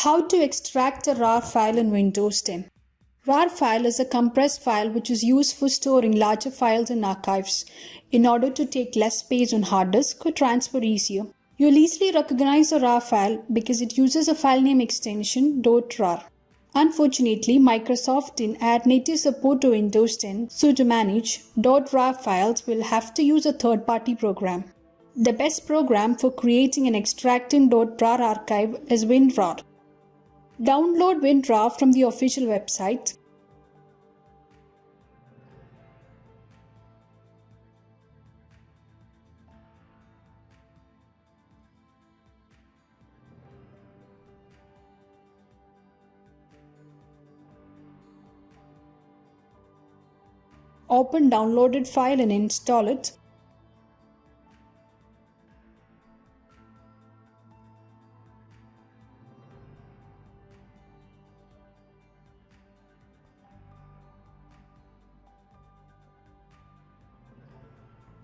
How to extract a RAR file in Windows 10. RAR file is a compressed file which is used for storing larger files in archives in order to take less space on hard disk or transfer easier. You'll easily recognize a RAR file because it uses a file name extension .rar. Unfortunately, Microsoft didn't add native support to Windows 10, so to manage .rar files, we'll have to use a third-party program. The best program for creating and extracting .rar archive is WINRAR. Download WinRAR from the official website. Open downloaded file and install it.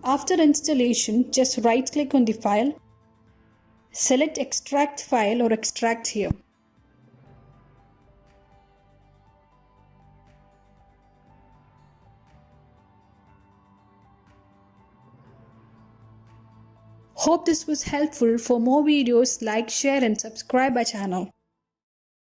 After installation, just right-click on the file, select Extract File or Extract here. Hope this was helpful. For more videos, like, share and subscribe our channel.